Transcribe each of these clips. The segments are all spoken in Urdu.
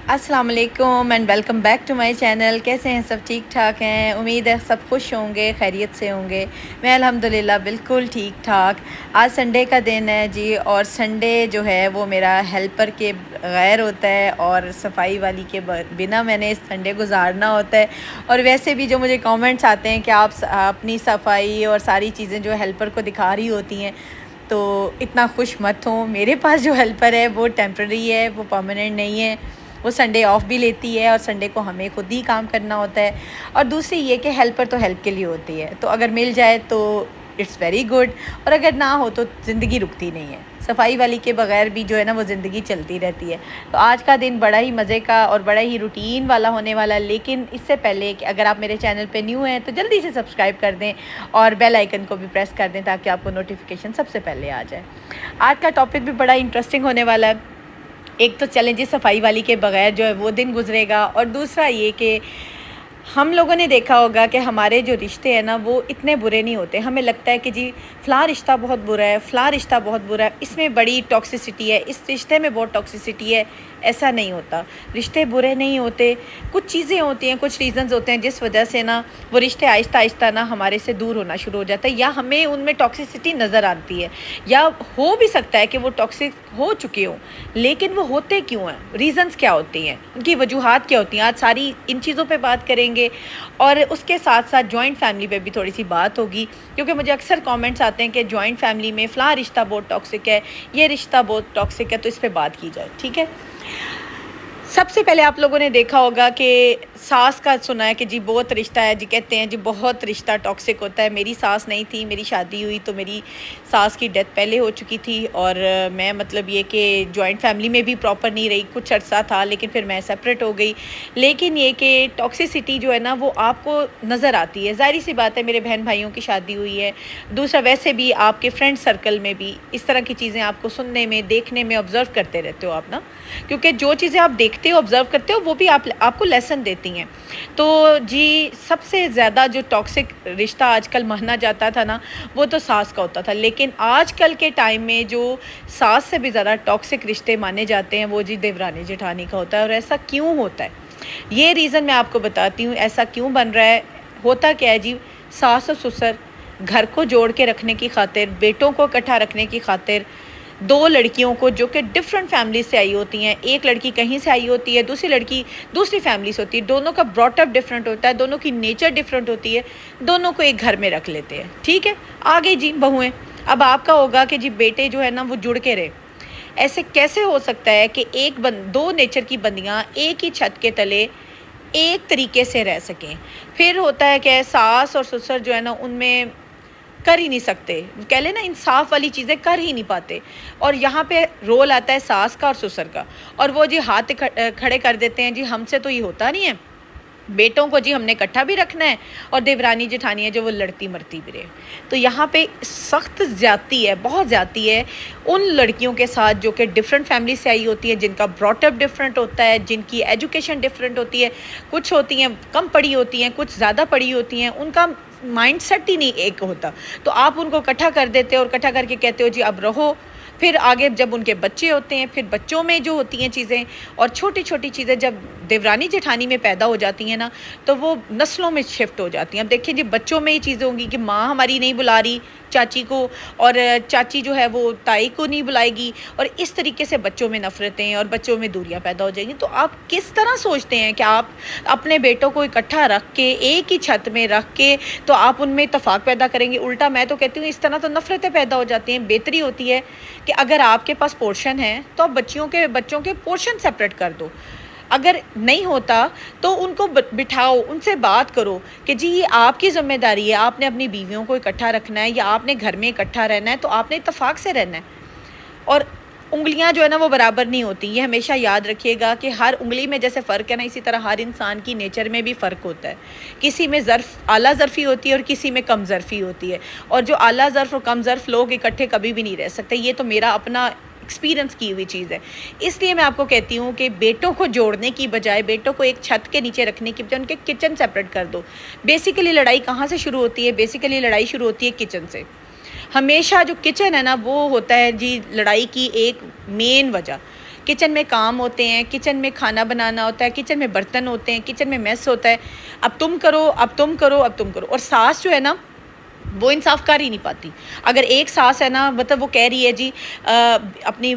السلام علیکم and welcome back to my channel. کیسے ہیں سب؟ ٹھیک ٹھاک ہیں. امید ہے سب خوش ہوں گے، خیریت سے ہوں گے. میں الحمدللہ بالکل ٹھیک ٹھاک. آج سنڈے کا دن ہے جی، اور سنڈے جو ہے وہ میرا ہیلپر کے غیر ہوتا ہے اور صفائی والی کے بنا میں نے سنڈے گزارنا ہوتا ہے. اور ویسے بھی جو مجھے کامنٹس آتے ہیں کہ آپ اپنی صفائی اور ساری چیزیں جو ہیلپر کو دکھا رہی ہوتی ہیں، تو اتنا خوش مت ہوں. میرے پاس جو ہیلپر ہے وہ ٹیمپرری ہے، وہ پرماننٹ نہیں ہے. وہ سنڈے آف بھی لیتی ہے اور سنڈے کو ہمیں خود ہی کام کرنا ہوتا ہے. اور دوسری یہ کہ ہیلپر تو ہیلپ کے لیے ہوتی ہے، تو اگر مل جائے تو اٹس ویری گڈ، اور اگر نہ ہو تو زندگی رکتی نہیں ہے. صفائی والی کے بغیر بھی جو ہے نا وہ زندگی چلتی رہتی ہے. تو آج کا دن بڑا ہی مزے کا اور بڑا ہی روٹین والا ہونے والا ہے. لیکن اس سے پہلے کہ اگر آپ میرے چینل پہ نیو ہیں تو جلدی سے سبسکرائب کر دیں اور بیل آئیکن کو بھی پریس کر دیں تاکہ آپ کو نوٹیفیکیشن سب سے پہلے آ جائے. آج کا ٹاپک بھی بڑا انٹرسٹنگ ہونے والا ہے. ایک تو چیلنج صفائی والی کے بغیر جو ہے وہ دن گزرے گا، اور دوسرا یہ کہ ہم لوگوں نے دیکھا ہوگا کہ ہمارے جو رشتے ہیں نا وہ اتنے برے نہیں ہوتے. ہمیں لگتا ہے کہ جی فلاں رشتہ بہت برا ہے، فلاں رشتہ بہت برا ہے، اس میں بڑی ٹاکسیسٹی ہے، اس رشتے میں بہت ٹاکسیسٹی ہے. ایسا نہیں ہوتا. رشتے برے نہیں ہوتے. کچھ چیزیں ہوتی ہیں، کچھ ریزنز ہوتے ہیں جس وجہ سے نا وہ رشتے آہستہ آہستہ نا ہمارے سے دور ہونا شروع ہو جاتا ہے، یا ہمیں ان میں ٹاکسیسٹی نظر آتی ہے. یا ہو بھی سکتا ہے کہ وہ ٹاکسک ہو چکے ہوں، لیکن وہ ہوتے کیوں ہیں؟ ریزنز کیا ہوتی ہیں؟ ان کی وجوہات کیا ہوتی ہیں؟ آج ساری ان چیزوں پہ بات کریں گے. اور اس کے ساتھ ساتھ جوائنٹ فیملی پہ بھی تھوڑی سی بات ہوگی، کیونکہ مجھے اکثر کامنٹس آتے ہیں کہ جوائنٹ فیملی میں فلاں رشتہ بہت ٹاکسک ہے، یہ رشتہ بہت ٹاکسک ہے، تو اس پہ بات کی جائے. ٹھیک ہے. سب سے پہلے آپ لوگوں نے دیکھا ہوگا کہ ساس کا سنا ہے کہ جی بہت رشتہ ہے، جی کہتے ہیں جی بہت رشتہ ٹاکسک ہوتا ہے. میری ساس نہیں تھی، میری شادی ہوئی تو میری ساس کی ڈیتھ پہلے ہو چکی تھی، اور میں مطلب یہ کہ جوائنٹ فیملی میں بھی پراپر نہیں رہی. کچھ عرصہ تھا لیکن پھر میں سپریٹ ہو گئی. لیکن یہ کہ ٹاکسیسٹی جو ہے نا وہ آپ کو نظر آتی ہے. ظاہری سی بات ہے، میرے بہن بھائیوں کی شادی ہوئی ہے. دوسرا ویسے بھی آپ کے فرینڈ سرکل میں بھی اس طرح کی چیزیں آپ کو سننے میں، دیکھنے میں، آبزرو کرتے رہتے ہو آپ نا، کیونکہ جو چیزیں آپ دیکھتے ہو، آبزرو کرتے ہو، وہ بھی آپ کو لیسن دیتی ہیں. تو جی سب سے زیادہ جو ٹاکسک رشتہ آج کل مانا جاتا تھا نا وہ تو ساس کا ہوتا تھا. لیکن آج کل کے ٹائم میں جو ساس سے بھی زیادہ ٹاکسک رشتے مانے جاتے ہیں وہ جی دیورانی جٹھانی کا ہوتا ہے. اور ایسا کیوں ہوتا ہے؟ یہ ریزن میں آپ کو بتاتی ہوں ایسا کیوں بن رہا ہے. ہوتا کیا ہے جی، ساس اور سسر گھر کو جوڑ کے رکھنے کی خاطر، بیٹوں کو اکٹھا رکھنے کی خاطر، دو لڑکیوں کو جو کہ ڈفرینٹ فیملی سے آئی ہوتی ہیں، ایک لڑکی کہیں سے آئی ہوتی ہے، دوسری لڑکی دوسری فیملی سے ہوتی ہے، دونوں کا براٹ اپ ڈفرینٹ ہوتا ہے، دونوں کی نیچر ڈفرینٹ ہوتی ہے، دونوں کو ایک گھر میں رکھ لیتے ہیں. ٹھیک ہے. آگے جی بہویں، اب آپ کا ہوگا کہ جی بیٹے جو ہے نا وہ جڑ کے رہے. ایسے کیسے ہو سکتا ہے کہ دو نیچر کی بندیاں ایک ہی چھت کے تلے ایک طریقے سے رہ سکیں؟ پھر ہوتا ہے کہ ساس اور سسر جو ہے نا ان میں کر ہی نہیں سکتے، کہہ لیں نا انصاف والی چیزیں کر ہی نہیں پاتے. اور یہاں پہ رول آتا ہے ساس کا اور سسر کا، اور وہ جی ہاتھ کھڑے کر دیتے ہیں جی ہم سے تو یہ ہوتا نہیں ہے، بیٹوں کو جی ہم نے اکٹھا بھی رکھنا ہے، اور دیورانی جٹھانی ہے جو وہ لڑتی مرتی بھی رہے. تو یہاں پہ سخت زیادتی ہے، بہت زیادتی ہے ان لڑکیوں کے ساتھ جو کہ ڈفرینٹ فیملی سے آئی ہوتی ہیں، جن کا براٹ اپ ڈفرینٹ ہوتا ہے، جن کی ایجوکیشن ڈفرینٹ ہوتی ہے. کچھ ہوتی ہیں کم پڑھی ہوتی ہیں، کچھ زیادہ پڑھی ہوتی ہیں، ان کا مائنڈ سیٹ ہی نہیں ایک ہوتا. تو آپ ان کو اکٹھا کر دیتے ہو اور اکٹھا کر کے کہتے ہو جی اب رہو. پھر آگے جب ان کے بچے ہوتے ہیں، پھر بچوں میں جو ہوتی ہیں چیزیں، اور چھوٹی چھوٹی چیزیں جب دیورانی جٹھانی میں پیدا ہو جاتی ہیں نا تو وہ نسلوں میں شفٹ ہو جاتی ہیں. اب دیکھیں جی بچوں میں یہ چیزیں ہوں گی کہ ماں ہماری نہیں بلا رہی چاچی کو، اور چاچی جو ہے وہ تائی کو نہیں بلائے گی، اور اس طریقے سے بچوں میں نفرتیں اور بچوں میں دوریاں پیدا ہو جائیں گی. تو آپ کس طرح سوچتے ہیں کہ آپ اپنے بیٹوں کو اکٹھا رکھ کے ایک ہی چھت میں رکھ کے تو آپ ان میں اتفاق پیدا کریں گے؟ الٹا میں تو کہتی ہوں اس طرح تو نفرتیں پیدا ہو جاتی ہیں. بہتری ہوتی ہے کہ اگر آپ کے پاس پورشن ہے تو آپ بچوں کے پورشن سپریٹ کر دو. اگر نہیں ہوتا تو ان کو بٹھاؤ، ان سے بات کرو کہ جی یہ آپ کی ذمہ داری ہے، آپ نے اپنی بیویوں کو اکٹھا رکھنا ہے، یا آپ نے گھر میں اکٹھا رہنا ہے تو آپ نے اتفاق سے رہنا ہے. اور انگلیاں جو ہے نا وہ برابر نہیں ہوتی. یہ ہمیشہ یاد رکھیے گا کہ ہر انگلی میں جیسے فرق ہے نا، اسی طرح ہر انسان کی نیچر میں بھی فرق ہوتا ہے. کسی میں اعلیٰ ظرفی ہوتی ہے اور کسی میں کم ظرفی ہوتی ہے، اور جو اعلیٰ ظرف اور کم ظرف لوگ اکٹھے کبھی بھی نہیں رہ سکتے. یہ تو میرا اپنا ایکسپیرینس کی ہوئی چیز ہے. اس لیے میں آپ کو کہتی ہوں کہ بیٹوں کو جوڑنے کی بجائے، بیٹوں کو ایک چھت کے نیچے رکھنے کی بجائے ان کے کچن سیپریٹ کر دو. بیسیکلی لڑائی کہاں سے شروع ہوتی ہے؟ بیسیکلی لڑائی شروع ہوتی ہے کچن سے. ہمیشہ جو کچن ہے نا وہ ہوتا ہے جی لڑائی کی ایک مین وجہ. کچن میں کام ہوتے ہیں، کچن میں کھانا بنانا ہوتا ہے، کچن میں برتن ہوتے ہیں، کچن میں میس ہوتا ہے، اب تم کرو، اب تم کرو، اب تم کرو. اور ساس جو ہے نا وہ انصاف کر ہی نہیں پاتی. اگر ایک ساس ہے نا، مطلب وہ کہہ رہی ہے جی اپنی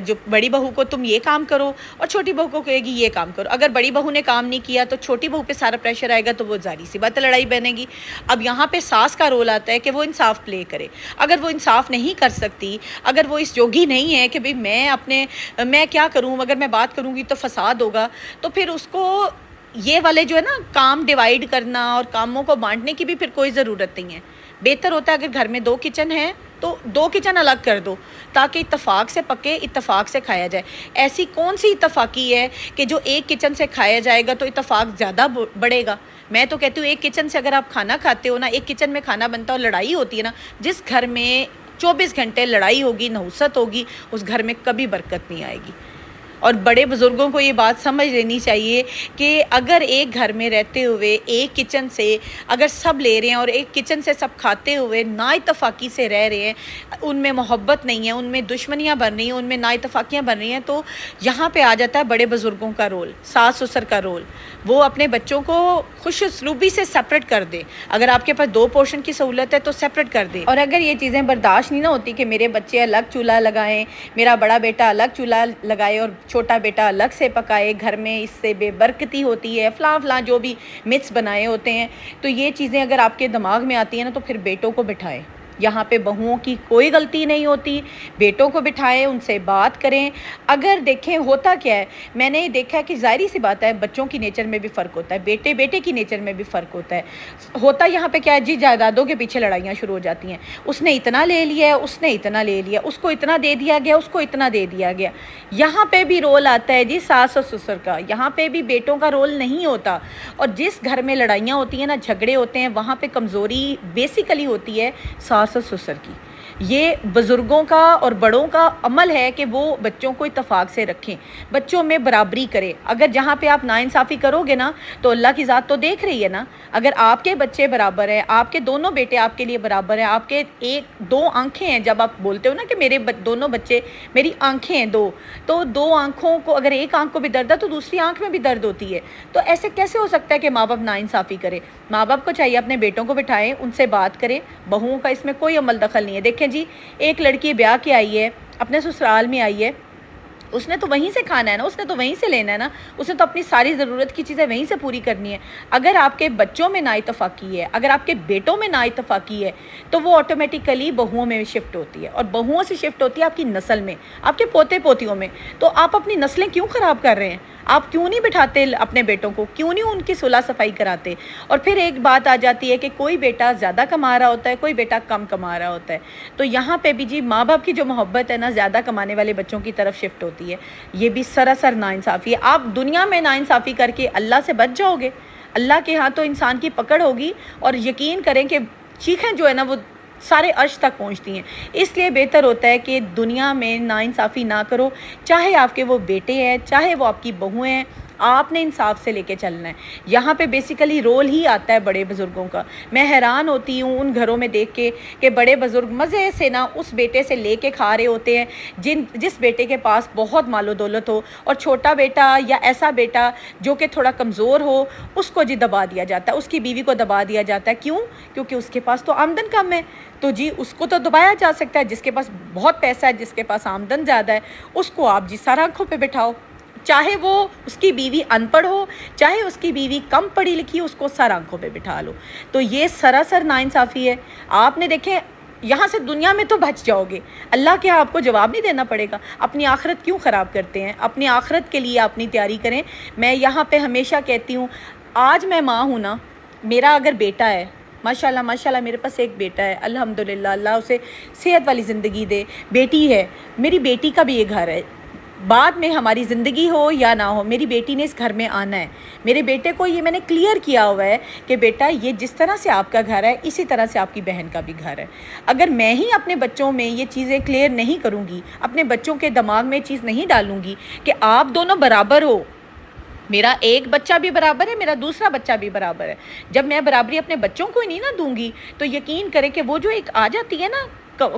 جو بڑی بہو کو تم یہ کام کرو، اور چھوٹی بہو کو کہے گی یہ کام کرو. اگر بڑی بہو نے کام نہیں کیا تو چھوٹی بہو پہ سارا پریشر آئے گا، تو وہ ظاہر سی بات ہے لڑائی بنے گی. اب یہاں پہ ساس کا رول آتا ہے کہ وہ انصاف پلے کرے. اگر وہ انصاف نہیں کر سکتی، اگر وہ اس جوگی نہیں ہے کہ بھئی میں کیا کروں، اگر میں بات کروں گی تو فساد ہوگا، تو پھر اس کو یہ والے جو ہے نا کام ڈیوائیڈ کرنا اور کاموں کو بانٹنے کی بھی پھر کوئی ضرورت نہیں ہے. بہتر ہوتا ہے اگر گھر میں 2 کچن ہیں تو 2 کچن الگ کر دو، تاکہ اتفاق سے پکے، اتفاق سے کھایا جائے. ایسی کون سی اتفاقی ہے کہ جو ایک کچن سے کھایا جائے گا تو اتفاق زیادہ بڑھے گا؟ میں تو کہتی ہوں ایک کچن سے اگر آپ کھانا کھاتے ہو نا، ایک کچن میں کھانا بنتا ہے اور لڑائی ہوتی ہے نا، جس گھر میں 24 گھنٹے لڑائی ہوگی، نحوست ہوگی، اس گھر میں کبھی برکت نہیں آئے گی. اور بڑے بزرگوں کو یہ بات سمجھ لینی چاہیے کہ اگر ایک گھر میں رہتے ہوئے ایک کچن سے اگر سب لے رہے ہیں اور ایک کچن سے سب کھاتے ہوئے نا اتفاقی سے رہ رہے ہیں، ان میں محبت نہیں ہے، ان میں دشمنیاں بن رہی ہیں، ان میں نا اتفاقیاں بن رہی ہیں، تو یہاں پہ آ جاتا ہے بڑے بزرگوں کا رول، ساس سسر کا رول. وہ اپنے بچوں کو خوش اسلوبی سے سپریٹ کر دے. اگر آپ کے پاس 2 پورشن کی سہولت ہے تو سپریٹ کر دے. اور اگر یہ چیزیں برداشت نہیں نہ ہوتی کہ میرے بچے الگ چولہا لگائیں، میرا بڑا بیٹا الگ چولہا لگائے اور چھوٹا بیٹا الگ سے پکائے، گھر میں اس سے بے برکتی ہوتی ہے، فلاں فلاں جو بھی متس بنائے ہوتے ہیں، تو یہ چیزیں اگر آپ کے دماغ میں آتی ہیں نا تو پھر بیٹوں کو بٹھائیں. یہاں پہ بہوؤں کی کوئی غلطی نہیں ہوتی، بیٹوں کو بٹھائیں، ان سے بات کریں. اگر دیکھیں ہوتا کیا ہے، میں نے دیکھا ہے کہ ظاہری سی بات ہے بچوں کی نیچر میں بھی فرق ہوتا ہے، بیٹے کی نیچر میں بھی فرق ہوتا ہے. ہوتا یہاں پہ کیا ہے جی، جائیدادوں کے پیچھے لڑائیاں شروع ہو جاتی ہیں. اس نے اتنا لے لیا ہے، اس نے اتنا لے لیا، اس کو اتنا دے دیا گیا، اس کو اتنا دے دیا گیا. یہاں پہ بھی رول آتا ہے جی ساس اور سسر کا، یہاں پہ بھی بیٹوں کا رول نہیں ہوتا. اور جس گھر میں لڑائیاں ہوتی ہیں نا، جھگڑے ہوتے ہیں، وہاں پہ کمزوری بیسیکلی ہوتی ہے ساس اور سسر کی. یہ بزرگوں کا اور بڑوں کا عمل ہے کہ وہ بچوں کو اتفاق سے رکھیں، بچوں میں برابری کرے. اگر جہاں پہ آپ ناانصافی کرو گے نا تو اللہ کی ذات تو دیکھ رہی ہے نا. اگر آپ کے بچے برابر ہیں، آپ کے دونوں بیٹے آپ کے لیے برابر ہیں، آپ کے 2 آنکھیں ہیں، جب آپ بولتے ہو نا کہ میرے دونوں بچے میری آنکھیں ہیں 2، تو 2 آنکھوں کو اگر ایک آنکھ کو بھی درد ہے تو دوسری آنکھ میں بھی درد ہوتی ہے. تو ایسے کیسے ہو سکتا ہے کہ ماں باپ ناانصافی کرے؟ ماں باپ کو چاہیے اپنے بیٹوں کو بٹھائیں، ان سے بات کریں. بہوؤں کا اس میں کوئی عمل دخل نہیں ہے. دیکھیں جی، ایک لڑکی بیاہ کے آئی ہے، اپنے سسرال میں آئی ہے، اس نے تو وہیں سے کھانا ہے نا، اس نے تو وہیں سے لینا ہے نا، اس نے تو اپنی ساری ضرورت کی چیزیں وہیں سے پوری کرنی ہے. اگر آپ کے بچوں میں نا اتفاقی ہے، اگر آپ کے بیٹوں میں نا اتفاقی ہے، تو وہ آٹومیٹیکلی بہوؤں میں شفٹ ہوتی ہے، اور بہوؤں سے شفٹ ہوتی ہے آپ کی نسل میں، آپ کے پوتے پوتیوں میں. تو آپ اپنی نسلیں کیوں خراب کر رہے ہیں؟ آپ کیوں نہیں بٹھاتے اپنے بیٹوں کو؟ کیوں نہیں ان کی صلح صفائی کراتے؟ اور پھر ایک بات آ جاتی ہے کہ کوئی بیٹا زیادہ کما رہا ہوتا ہے، کوئی بیٹا کم کما رہا ہوتا ہے. تو یہاں پہ بھی جی ماں باپ کی جو محبت ہے نا، زیادہ کمانے والے بچوں کی طرف شفٹ ہوتی ہے. یہ بھی سراسر ناانصافی ہے. آپ دنیا میں ناانصافی کر کے اللہ سے بچ جاؤ گے، اللہ کے ہاں تو انسان کی پکڑ ہوگی، اور یقین کریں کہ چیخیں جو ہے نا وہ سارے عرش تک پہنچتی ہیں. اس لیے بہتر ہوتا ہے کہ دنیا میں ناانصافی نہ کرو، چاہے آپ کے وہ بیٹے ہیں، چاہے وہ آپ کی بہویں ہیں، آپ نے انصاف سے لے کے چلنا ہے. یہاں پہ بیسیکلی رول ہی آتا ہے بڑے بزرگوں کا. میں حیران ہوتی ہوں ان گھروں میں دیکھ کے کہ بڑے بزرگ مزے سے نا اس بیٹے سے لے کے کھا رہے ہوتے ہیں جس بیٹے کے پاس بہت مال و دولت ہو، اور چھوٹا بیٹا یا ایسا بیٹا جو کہ تھوڑا کمزور ہو، اس کو جی دبا دیا جاتا ہے، اس کی بیوی کو دبا دیا جاتا ہے. کیوں؟ کیونکہ اس کے پاس تو آمدن کم ہے. تو جی اس کو تو دبایا جا سکتا ہے، جس کے پاس بہت پیسہ ہے، جس کے پاس آمدن زیادہ ہے، اس کو آپ جی سر آنکھوں پہ بٹھاؤ. چاہے وہ اس کی بیوی ان پڑھ ہو، چاہے اس کی بیوی کم پڑھی لکھی، اس کو سر آنکھوں پہ بٹھا لو. تو یہ سراسر ناانصافی ہے. آپ نے دیکھیں یہاں سے دنیا میں تو بچ جاؤ گے، اللہ کے آپ کو جواب نہیں دینا پڑے گا. اپنی آخرت کیوں خراب کرتے ہیں؟ اپنی آخرت کے لیے اپنی تیاری کریں. میں یہاں پہ ہمیشہ کہتی ہوں، آج میں ماں ہوں نا، میرا اگر بیٹا ہے، ماشاءاللہ ماشاءاللہ میرے پاس ایک بیٹا ہے، الحمدللہ، اللہ اسے صحت والی زندگی دے. بیٹی ہے، میری بیٹی کا بھی یہ گھر ہے. بعد میں ہماری زندگی ہو یا نہ ہو، میری بیٹی نے اس گھر میں آنا ہے. میرے بیٹے کو یہ میں نے کلیئر کیا ہوا ہے کہ بیٹا یہ جس طرح سے آپ کا گھر ہے، اسی طرح سے آپ کی بہن کا بھی گھر ہے. اگر میں ہی اپنے بچوں میں یہ چیزیں کلیئر نہیں کروں گی، اپنے بچوں کے دماغ میں چیز نہیں ڈالوں گی کہ آپ دونوں برابر ہو، میرا ایک بچہ بھی برابر ہے، میرا دوسرا بچہ بھی برابر ہے، جب میں برابری اپنے بچوں کو ہی نہیں نہ دوں گی، تو یقین کریں کہ وہ جو ایک آ جاتی ہے نا